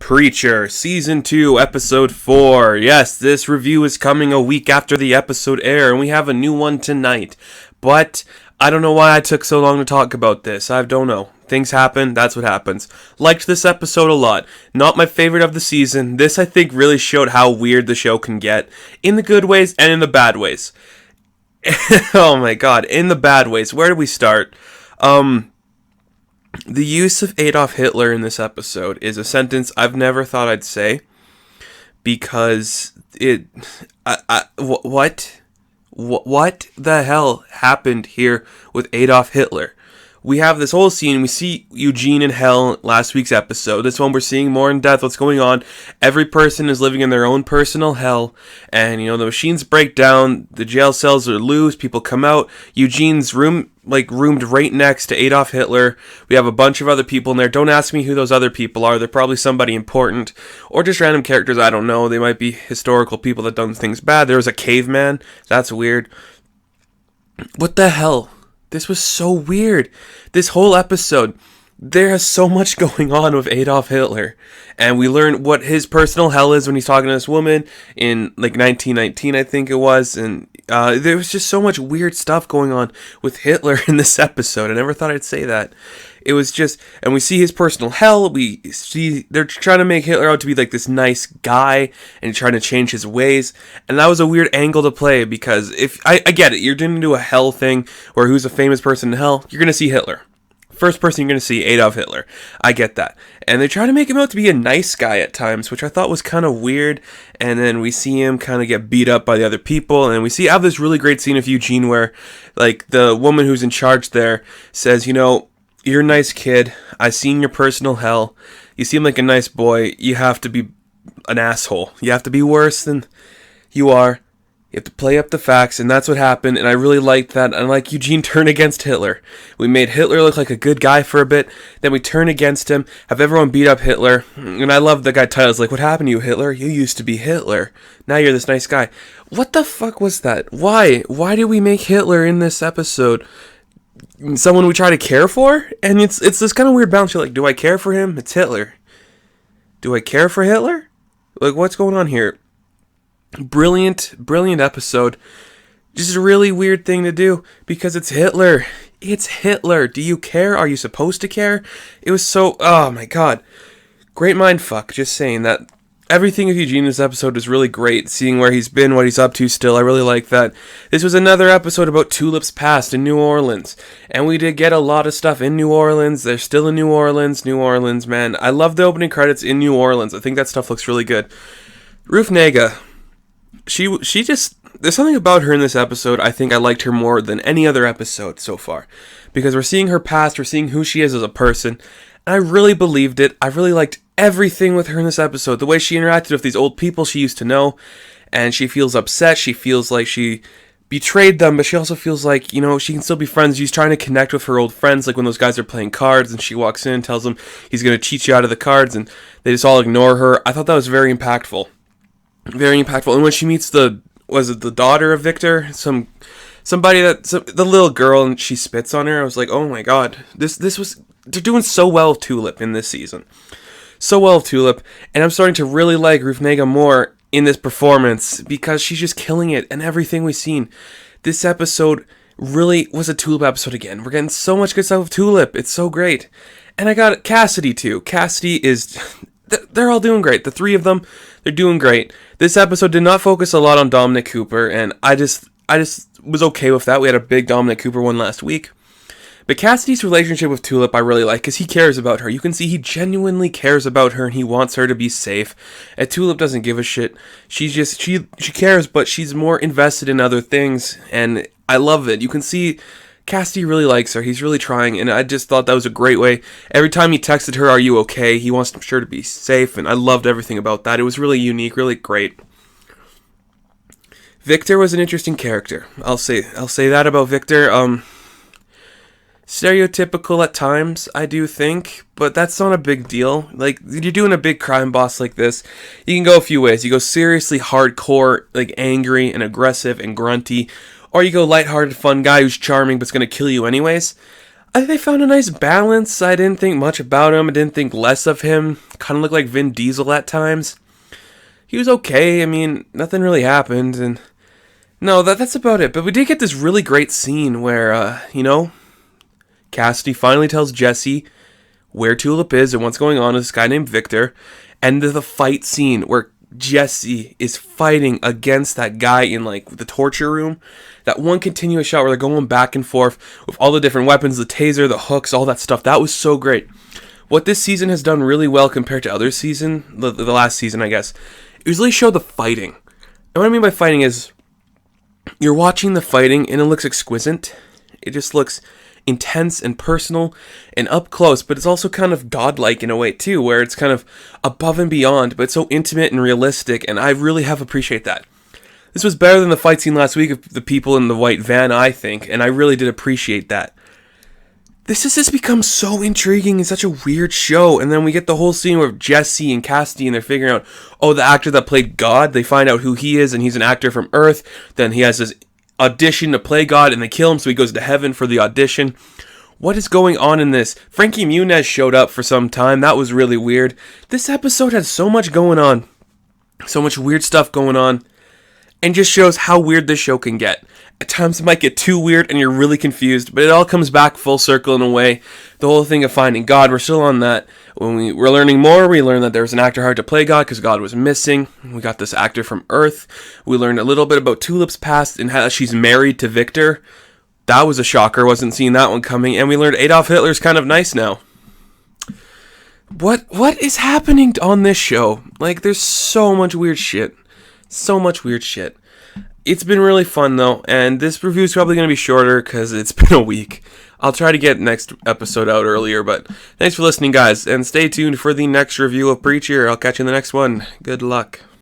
Preacher, Season 2, Episode 4. Yes, this review is coming a week after the episode aired, and we have a new one tonight. But I don't know why I took so long to talk about this. I don't know. Things happen, that's what happens. Liked this episode a lot. Not my favorite of the season. This, I think, really showed how weird the show can get. In the good ways and in the bad ways. Oh my god, in the bad ways. Where do we start? The use of Adolf Hitler in this episode is a sentence I've never thought I'd say, because what the hell happened here with Adolf Hitler? We have this whole scene, we see Eugene in hell last week's episode. This one we're seeing more in depth what's going on. Every person is living in their own personal hell, and the machines break down, the jail cells are loose, people come out. Eugene's roomed right next to Adolf Hitler. We have a bunch of other people in there. Don't ask me who those other people are. They're probably somebody important, or just random characters, I don't know. They might be historical people that done things bad. There was a caveman. That's weird. What the hell? This was so weird. This whole episode, there is so much going on with Adolf Hitler. And we learn what his personal hell is when he's talking to this woman in 1919, I think it was. And there was just so much weird stuff going on with Hitler in this episode. I never thought I'd say that. It was just, and we see his personal hell. We see they're trying to make Hitler out to be like this nice guy and trying to change his ways. And that was a weird angle to play, because if I get it, you're going to do a hell thing where who's a famous person in hell, you're going to see Hitler. First person you're going to see, Adolf Hitler. I get that. And they try to make him out to be a nice guy at times, which I thought was kind of weird. And then we see him kind of get beat up by the other people. And we have this really great scene of Eugene where, the woman who's in charge there says, you're a nice kid. I've seen your personal hell. You seem like a nice boy. You have to be an asshole. You have to be worse than you are. You have to play up the facts, and that's what happened, and I really liked that. I like Eugene turn against Hitler. We made Hitler look like a good guy for a bit, then we turn against him, have everyone beat up Hitler, and I love the guy titles what happened to you, Hitler? You used to be Hitler. Now you're this nice guy. What the fuck was that? Why? Why did we make Hitler in this episode someone we try to care for? And it's this kind of weird balance. You're like, do I care for him? It's Hitler. Do I care for Hitler? What's going on here? Brilliant episode. Just a really weird thing to do, because it's Hitler. It's Hitler. Do you care? Are you supposed to care? It was so, oh my god. Great mind fuck, just saying that. Everything with Eugene in this episode was really great, seeing where he's been, what he's up to still. I really like that. This was another episode about Tulip's past in New Orleans, and we did get a lot of stuff in New Orleans. They're still in New Orleans. New Orleans, man. I love the opening credits in New Orleans. I think that stuff looks really good. Ruth Negga. She just, there's something about her in this episode. I think I liked her more than any other episode so far, because we're seeing her past, we're seeing who she is as a person, and I really believed it. I really liked everything with her in this episode. The way she interacted with these old people she used to know, and she feels upset, she feels like she betrayed them, but she also feels like, she can still be friends. She's trying to connect with her old friends, like when those guys are playing cards, and she walks in and tells them he's going to cheat you out of the cards, and they just all ignore her. I thought that was very impactful. Very impactful. And when she meets the daughter of Victor? The little girl, and she spits on her. I was like, oh my god. They're doing so well with Tulip in this season. So well with Tulip. And I'm starting to really like Ruth Negga more in this performance, because she's just killing it and everything we've seen. This episode really was a Tulip episode again. We're getting so much good stuff with Tulip. It's so great. And I got Cassidy too. Cassidy is... They're all doing great. The three of them, they're doing great. This episode did not focus a lot on Dominic Cooper, and I just was okay with that. We had a big Dominic Cooper one last week. But Cassidy's relationship with Tulip I really like, because he cares about her. You can see he genuinely cares about her, and he wants her to be safe. And Tulip doesn't give a shit. She cares, but she's more invested in other things, and I love it. You can see Cassidy really likes her. He's really trying, and I just thought that was a great way. Every time he texted her, "Are you okay?" he wants her to be safe, and I loved everything about that. It was really unique, really great. Victor was an interesting character. I'll say that about Victor. Stereotypical at times, I do think, but that's not a big deal. You're doing a big crime boss like this, you can go a few ways. You go seriously hardcore, angry and aggressive and grunty, or you go lighthearted, fun guy who's charming but's going to kill you anyways. I think they found a nice balance. I didn't think much about him. I didn't think less of him. Kind of looked like Vin Diesel at times. He was okay. I mean, nothing really happened, and no, that's about it. But we did get this really great scene where, Cassidy finally tells Jesse where Tulip is and what's going on with this guy named Victor, and the fight scene where Jesse is fighting against that guy in like the torture room. That one continuous shot where they're going back and forth with all the different weapons, the taser, the hooks, all that stuff. That was so great. What this season has done really well compared to other season, the last season, I guess, it really showed the fighting. And what I mean by fighting is you're watching the fighting and it looks exquisite. It just looks intense and personal and up close, but it's also kind of godlike in a way too, where it's kind of above and beyond, but it's so intimate and realistic, and I really have appreciated that. This was better than the fight scene last week of the people in the white van, I think, and I really did appreciate that. This has just become so intriguing and such a weird show, and then we get the whole scene where Jesse and Cassidy, and they're figuring out, oh, the actor that played God, they find out who he is, and he's an actor from Earth, then he has this audition to play God, and they kill him, so he goes to heaven for the audition. What is going on in this? Frankie Muniz showed up for some time. That was really weird. This episode had so much going on. So much weird stuff going on. And just shows how weird this show can get. At times it might get too weird and you're really confused, but it all comes back full circle in a way. The whole thing of finding God, we're still on that. When we're learning more, we learned that there was an actor hired to play God because God was missing. We got this actor from Earth. We learned a little bit about Tulip's past and how she's married to Victor. That was a shocker, wasn't seeing that one coming. And we learned Adolf Hitler's kind of nice now. What is happening on this show? Like, there's so much weird shit. So much weird shit. It's been really fun, though, and this review is probably going to be shorter because it's been a week. I'll try to get next episode out earlier, but thanks for listening, guys, and stay tuned for the next review of Preacher. I'll catch you in the next one. Good luck.